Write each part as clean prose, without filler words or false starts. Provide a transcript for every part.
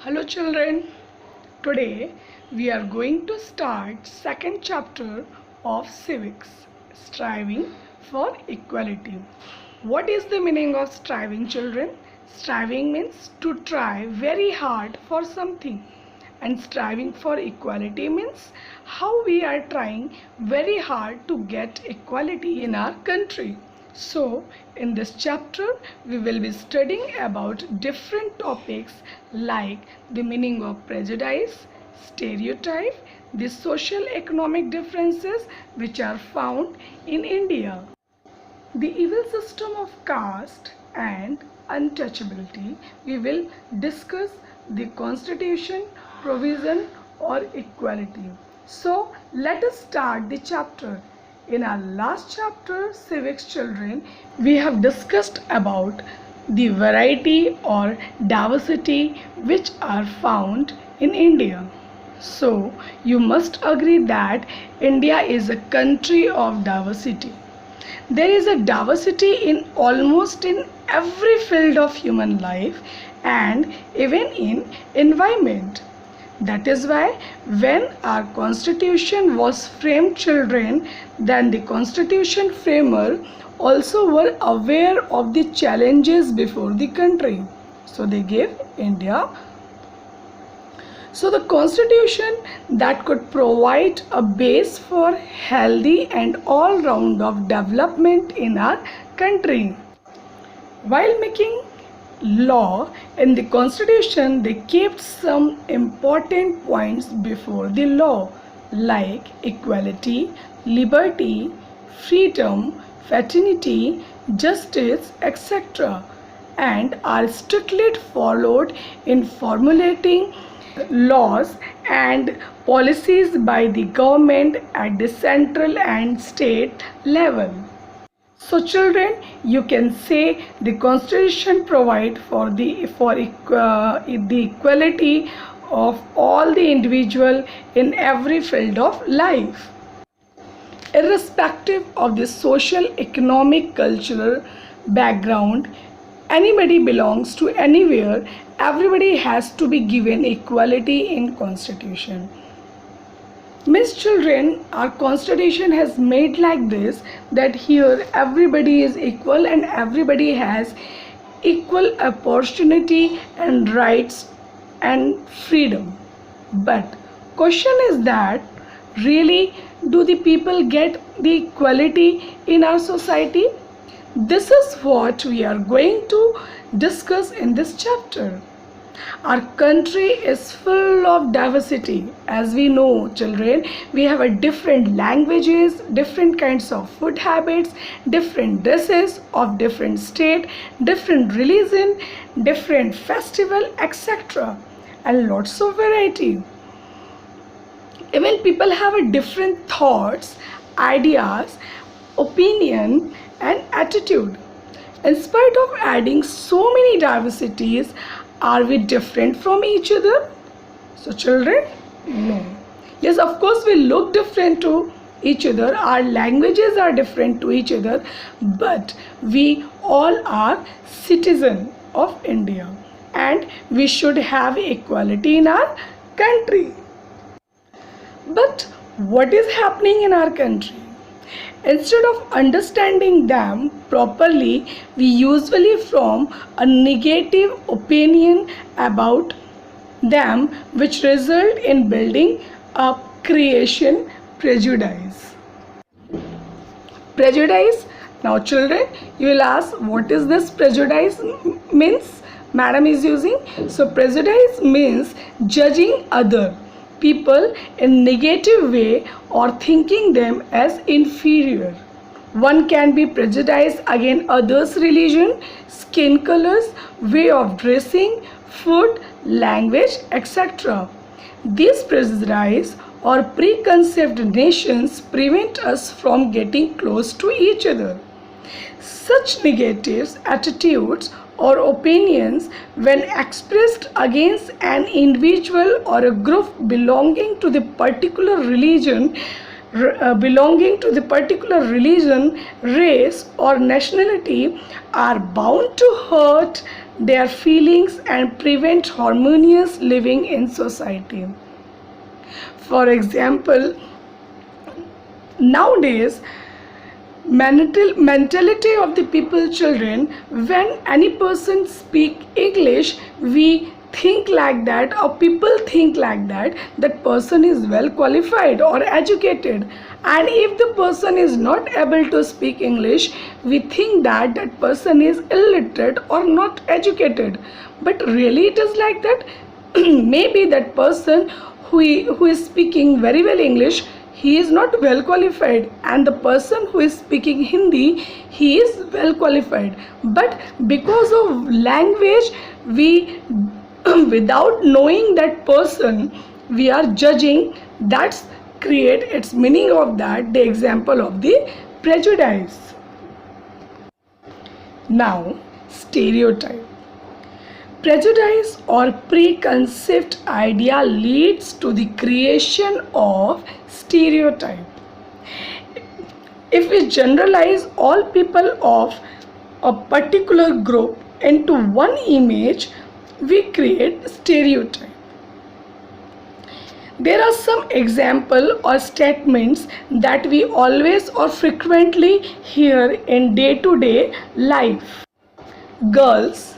Hello children, today we are going to start second chapter of civics, striving for equality. What is the meaning of striving, children? Striving means to try very hard for something, and striving for equality means how we are trying very hard to get equality in our country. So, in this chapter, we will be studying about different topics like the meaning of prejudice, stereotype, the social economic differences which are found in India, the evil system of caste and untouchability. We will discuss the constitution, provision or equality. So let us start the chapter. In our last chapter, civics, children, we have discussed about the variety or diversity which are found in India. So you must agree that India is a country of diversity. There is a diversity in almost in every field of human life and even in environment. That is why when our constitution was framed, children, then the constitution framer also were aware of the challenges before the country. So they gave India. So the constitution that could provide a base for healthy and all round of development in our country. While making law in the constitution, they kept some important points before the law like equality, liberty, freedom, fraternity, justice, etc. and are strictly followed in formulating laws and policies by the government at the central and state level. So children, you can say the constitution provide for the equality of all the individual in every field of life, irrespective of the social, economic, cultural background. Anybody belongs to anywhere, everybody has to be given equality in constitution. Miss children, our constitution has made like this, that here everybody is equal and everybody has equal opportunity and rights and freedom. But question is that really do the people get the equality in our society? This is what we are going to discuss in this chapter. Our country is full of diversity. As we know, children, we have a different languages, different kinds of food habits, different dresses of different state, different religion, different festival, etc. and lots of variety. Even people have a different thoughts, ideas, opinion and attitude. In spite of adding so many diversities, are we different from each other? So children, no. Yes, of course we look different to each other. Our languages are different to each other. But we all are citizens of India. And we should have equality in our country. But what is happening in our country? Instead of understanding them properly, we usually form a negative opinion about them, which result in building up creation prejudice. Prejudice. Now children, you will ask what is this prejudice means? Madam is using. So prejudice means judging other people in negative way or thinking them as inferior. One can be prejudiced against others' religion, skin colors, way of dressing, food, language, etc. These prejudice or preconceived notions prevent us from getting close to each other. Such negative attitudes or opinions, when expressed against an individual or a group belonging to the particular religion, race or nationality, are bound to hurt their feelings and prevent harmonious living in society. For example, nowadays mentality of the people children, when any person speak English, we think like that, or people think like that, that person is well qualified or educated, and if the person is not able to speak English, we think that that person is illiterate or not educated. But really it is like that. Maybe that person who is speaking very well English, he is not well qualified, and the person who is speaking Hindi, he is well qualified. But because of language, we without knowing that person, we are judging. That's create its meaning of that, the example of the prejudice. Now, stereotype. Prejudice or preconceived idea leads to the creation of stereotype. If we generalize all people of a particular group into one image, we create stereotype. There are some examples or statements that we always or frequently hear in day-to-day life. Girls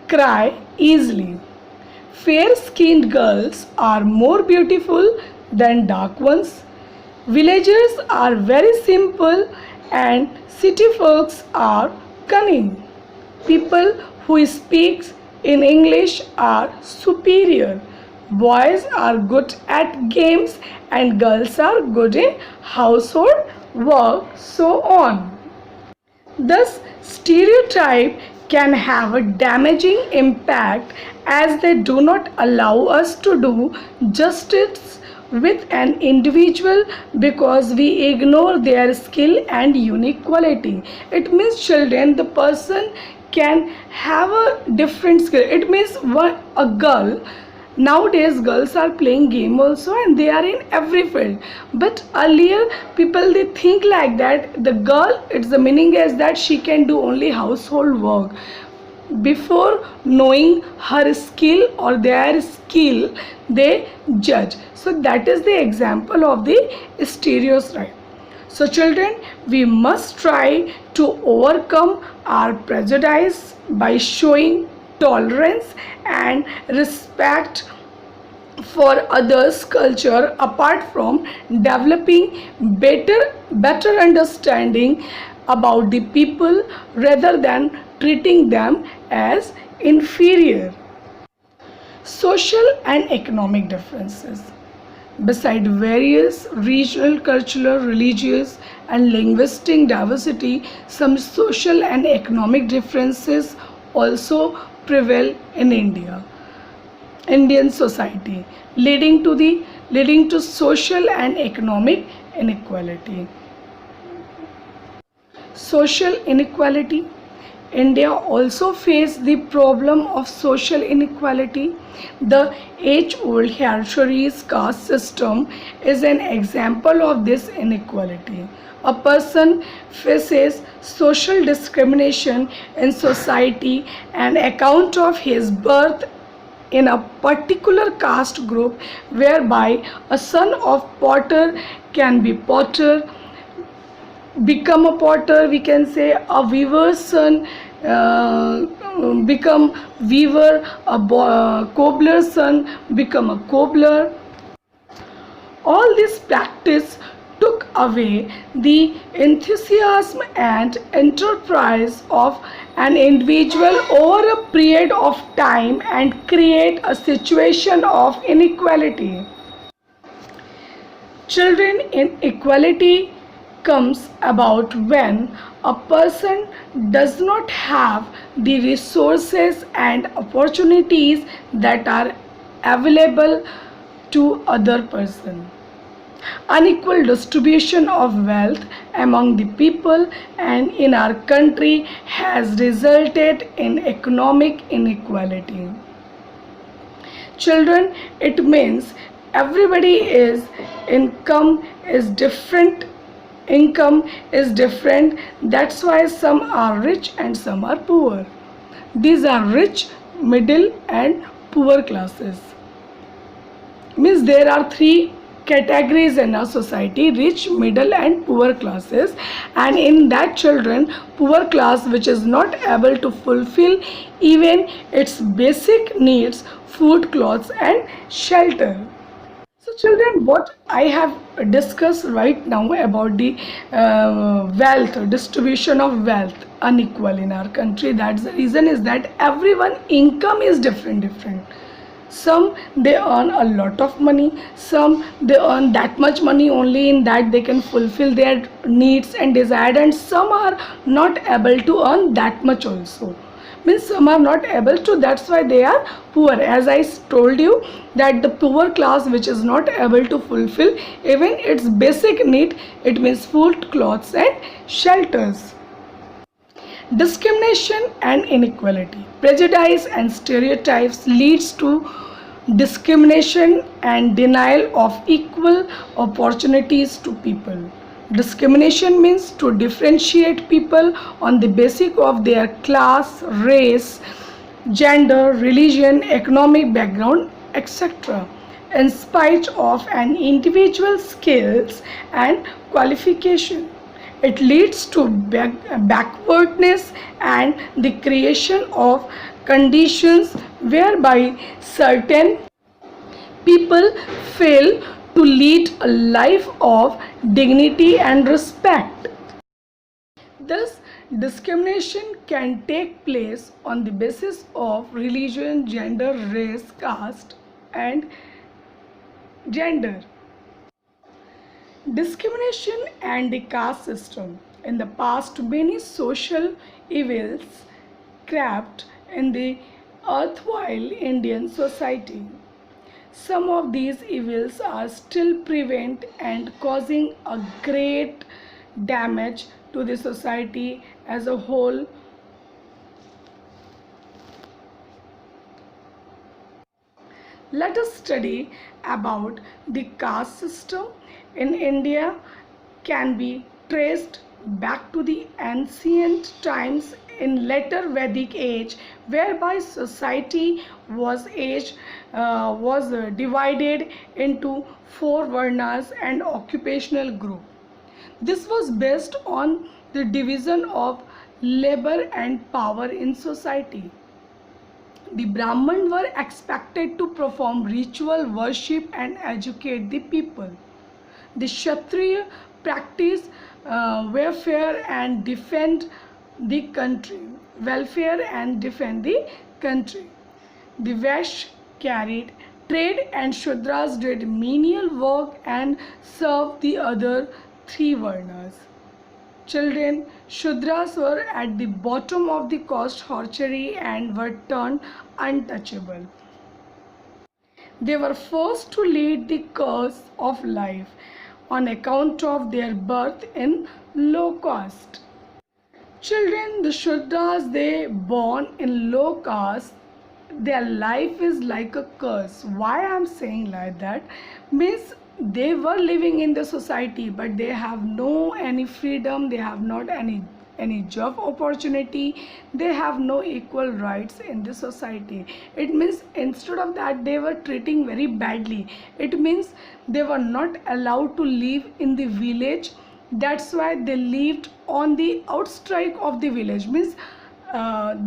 cry easily. Fair-skinned girls are more beautiful than dark ones. Villagers are very simple and city folks are cunning. People who speak in English are superior. Boys are good at games and girls are good in household work, so on. Thus, stereotype can have a damaging impact as they do not allow us to do justice with an individual because we ignore their skill and unique quality. It means children, the person can have a different skill. It means a girl. Nowadays girls are playing game also and they are in every field, but earlier people they think like that the girl, it's the meaning is that she can do only household work. Before knowing her skill or their skill, they judge. So that is the example of the stereotype. So children, we must try to overcome our prejudice by showing tolerance and respect for others' culture, apart from developing better understanding about the people rather than treating them as inferior. Social and economic differences. Beside various regional, cultural, religious, and linguistic diversity, some social and economic differences also prevail in Indian society, leading to social and economic inequality. Social inequality. India also faced the problem of social inequality. The age-old hereditary caste system is an example of this inequality. A person faces social discrimination in society on account of his birth in a particular caste group, whereby a son of potter can be potter, become a potter, we can say a weaver's son become weaver, a cobbler's son become a cobbler. All this practice took away the enthusiasm and enterprise of an individual over a period of time and create a situation of inequality. Children, inequality comes about when a person does not have the resources and opportunities that are available to other person. Unequal distribution of wealth among the people and in our country has resulted in economic inequality. Children, it means everybody is income is different. That's why some are rich and some are poor. These are rich, middle and poor classes. Means there are three categories in our society: rich, middle and poor classes. And in that children, poor class which is not able to fulfill even its basic needs, food, clothes and shelter. So children, what I have discussed right now about the wealth, distribution of wealth unequal in our country, that's the reason is that everyone income is different. Some they earn a lot of money, some they earn that much money only in that they can fulfill their needs and desire, and some are not able to earn that much also. Means some are not able to, that's why they are poor. As I told you that the poor class which is not able to fulfill even its basic need, it means food, clothes and shelters. Discrimination and inequality, prejudice and stereotypes leads to discrimination and denial of equal opportunities to people. Discrimination means to differentiate people on the basis of their class, race, gender, religion, economic background, etc. in spite of an individual's skills and qualification. It leads to backwardness and the creation of conditions whereby certain people fail to lead a life of dignity and respect. Thus, discrimination can take place on the basis of religion, gender, race, caste, and gender. Discrimination and the caste system. In the past, many social evils crept in the erstwhile Indian society. Some of these evils are still prevalent and causing a great damage to the society as a whole. Let us study about the caste system in India can be traced back to the ancient times in later Vedic age, whereby society was divided into four varnas and occupational group. This was based on the division of labor and power in society. The Brahmins were expected to perform ritual worship and educate the people. The Kshatriya practice welfare and defend the country. The Vaishya carried trade and Shudras did menial work and served the other three varnas. Children, Shudras were at the bottom of the caste hierarchy and were turned untouchable. They were forced to lead the course of life on account of their birth in low caste. Children, the Shudras, they born in low caste, their life is like a curse. Why I am saying like that? Means they were living in the society, but they have no any freedom, they have not any job opportunity, they have no equal rights in the society. It means instead of that they were treating very badly. It means they were not allowed to live in the village. That's why they lived on the outskirts of the village. Means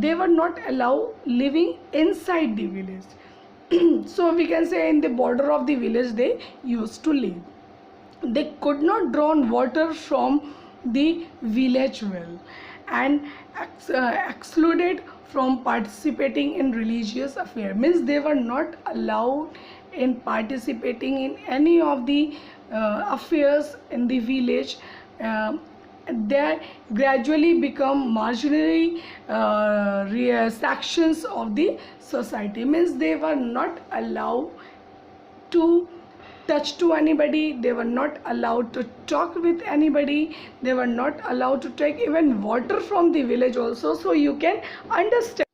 they were not allowed living inside the village. So we can say in the border of the village they used to live. They could not draw water from the village well and excluded from participating in religious affairs. Means they were not allowed in participating in any of the affairs in the village. They gradually become marginally sections of the society. Means they were not allowed to touch to anybody, they were not allowed to talk with anybody, they were not allowed to take even water from the village also. So you can understand.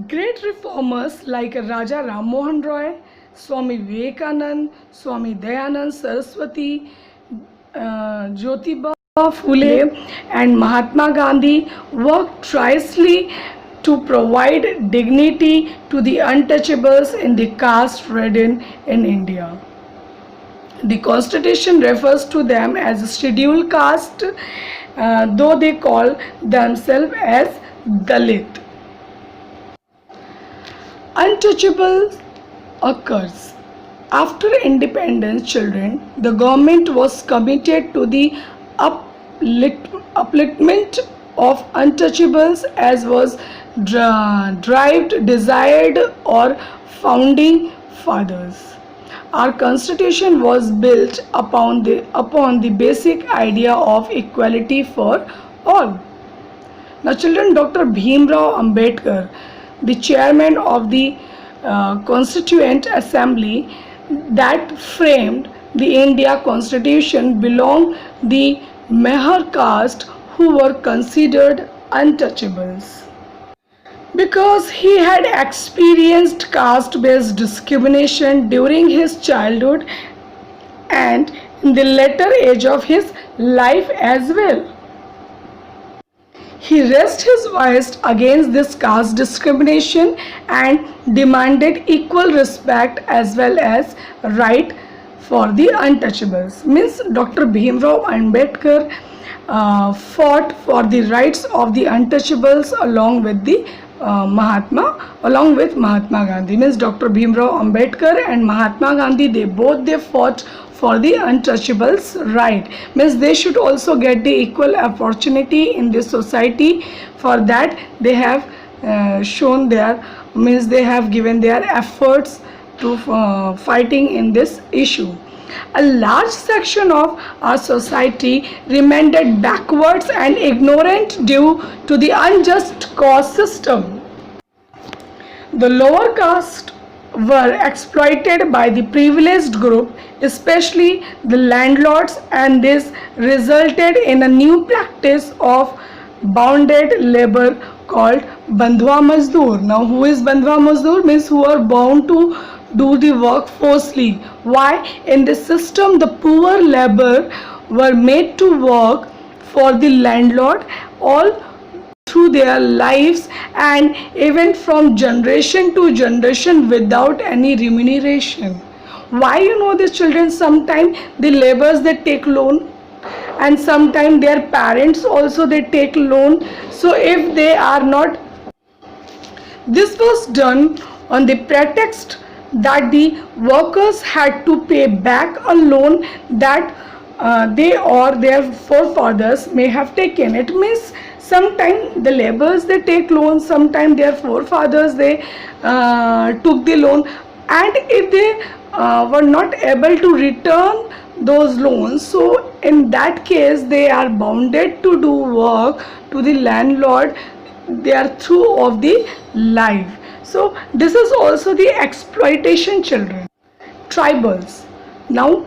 Great reformers like Raja Ram Mohan Roy, Swami Vivekanand, Swami Dayanand Saraswati, Jyotiba Phule and Mahatma Gandhi worked tirelessly to provide dignity to the untouchables in the caste ridden in India. The constitution refers to them as a scheduled caste, though they call themselves as Dalit. Untouchable occurs. After independence, children, the government was committed to the upliftment of untouchables as was derived, desired or founding fathers. Our constitution was built upon the basic idea of equality for all. Now children, Dr. Bhimrao Ambedkar, the chairman of the Constituent Assembly that framed the India Constitution, belonged the Mehar caste, who were considered untouchables. Because he had experienced caste-based discrimination during his childhood and in the later age of his life as well. He raised his voice against this caste discrimination and demanded equal respect as well as right for the untouchables. Means Dr. Bhimrao Ambedkar fought for the rights of the untouchables along with Mahatma Gandhi. Means Dr. Bhimrao Ambedkar and Mahatma Gandhi, they fought for the untouchables right. Means they should also get the equal opportunity in this society. For that they have shown their, means they have given their efforts to fighting in this issue. A large section of our society remained backwards and ignorant due to the unjust caste system. The lower caste were exploited by the privileged group, especially the landlords, and this resulted in a new practice of bonded labor called Bandhwa Mazdoor. Now who is Bandhwa Mazdoor? Means who are bound to do the work forcefully. Why? In this system the poor labor were made to work for the landlord all through their lives and even from generation to generation without any remuneration. Why, you know, the children, sometimes the laborers they take loan and sometimes their parents also they take loan. So if they are not, this was done on the pretext that the workers had to pay back a loan that they or their forefathers may have taken. It means sometimes the laborers they take loans, sometimes their forefathers they took the loan, and if they were not able to return those loans, so in that case they are bounded to do work to the landlord their through of the life. So this is also the exploitation, children. Tribals. Now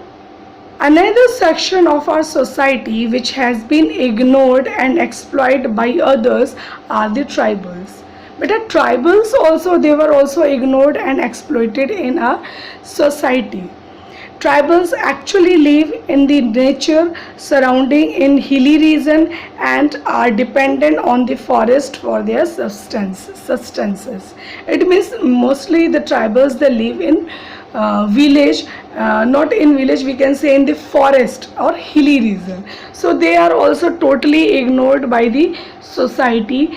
another section of our society which has been ignored and exploited by others are the tribals. But the tribals also, they were also ignored and exploited in our society. Tribals actually live in the nature surrounding in hilly region and are dependent on the forest for their sustenances. It means mostly the tribals they live in village, not in village, we can say in the forest or hilly region. So they are also totally ignored by the society.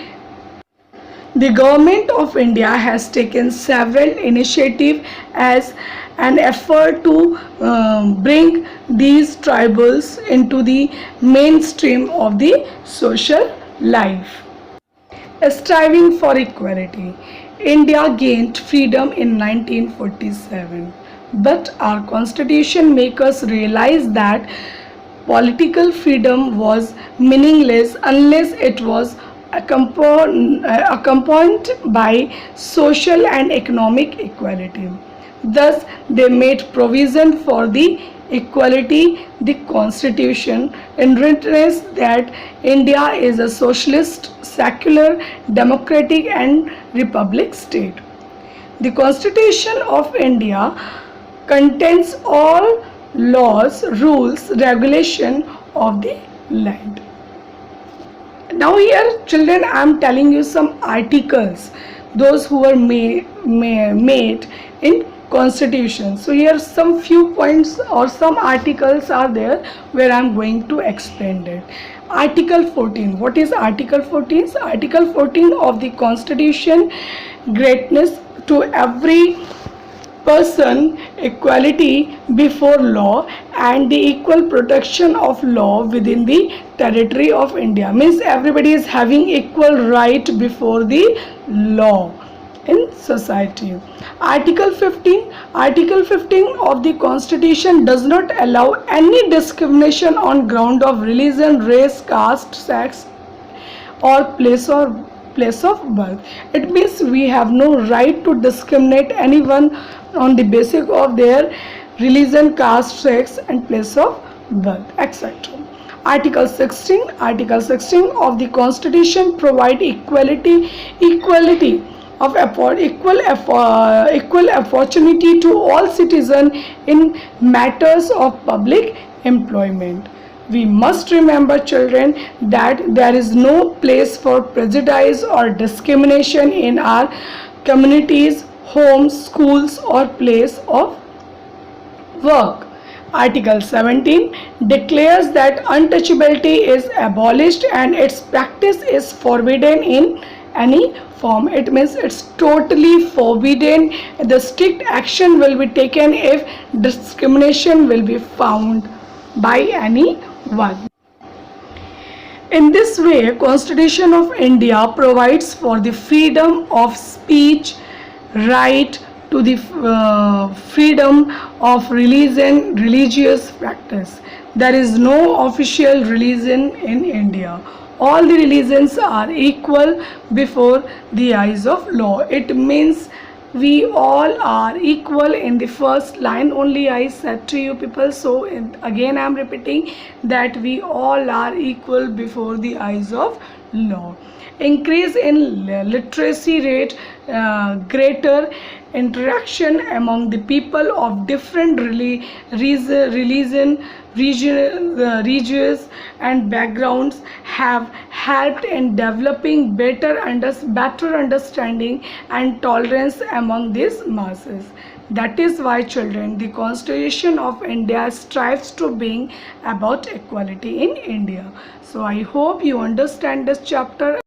The government of India has taken several initiatives as an effort to bring these tribals into the mainstream of the social life. Striving for equality. India gained freedom in 1947, but our constitution makes us realize that political freedom was meaningless unless it was accompanied by social and economic equality. Thus, they made provision for the equality. The constitution encourages that India is a socialist, secular, democratic and republic state. The Constitution of India contains all laws, rules, regulation of the land. Now here children, I am telling you some articles, those who were made in constitution. So here some few points or some articles are there where I am going to explain it. Article 14. What is Article 14? Article 14 of the constitution: greatness to every person, equality before law, and the equal protection of law within the territory of India. Means everybody is having equal right before the law in society. Article 15. Article 15 of the constitution does not allow any discrimination on ground of religion, race, caste, sex, or place of birth. It means we have no right to discriminate anyone on the basis of their religion, caste, sex, and place of birth, etc. Article 16. Article 16 of the constitution provide equality of equal opportunity to all citizens in matters of public employment. We must remember, children, that there is no place for prejudice or discrimination in our communities, homes, schools, or place of work. Article 17 declares that untouchability is abolished and its practice is forbidden in any form. It means it's totally forbidden. The strict action will be taken if discrimination will be found by anyone. In this way, Constitution of India provides for the freedom of speech, right to the freedom of religion, religious practice. There is no official religion in India. All the religions are equal before the eyes of law. It means we all are equal in the first line only I said to you people. So again I am repeating that we all are equal before the eyes of law. Increase in literacy rate, greater interaction among the people of different regions and backgrounds have helped in developing better understanding and tolerance among these masses. That is why, children, the Constitution of India strives to bring about equality in India. So I hope you understand this chapter.